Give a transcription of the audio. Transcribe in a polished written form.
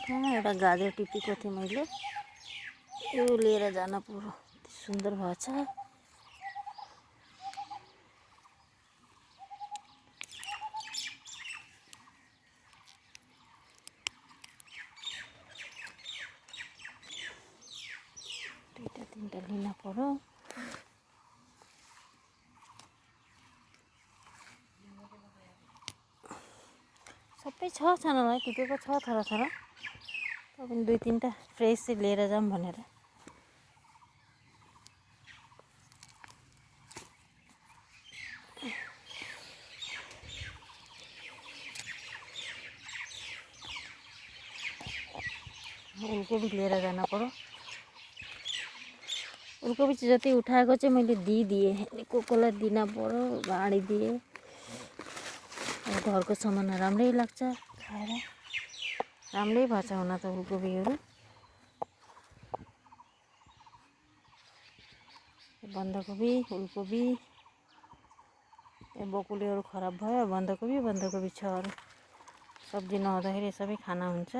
एउटा गाजर टिपेको थिएँ मैले, यो लिएर जान पुरो सुन्दर भएछ। दुईटा तिनटा लिन पर्यो। सबै छ छानालाई टिपेको छ थोड़ा थोड़ा, पनि दुई तिनटा फ्रेस चाहिँ लिएर जाऊँ भनेर। फुलकोपी लिएर जान पर्यो। फुलकोपी चाहिँ जति उठाएको चाहिँ मैले दिइदिएँ, कोलाई दिन पर्यो, बाँडिदिएँ। घरको सामान राम्रै लाग्छ खाएर, राम्रै भएछ हुन त फुलकोपीहरू। बन्दाकोपी, फुलकोपी, बकुलेहरू खराब भयो, बन्दाकोपी छ अरू। सब्जी नहुँदाखेरि सबै खाना हुन्छ।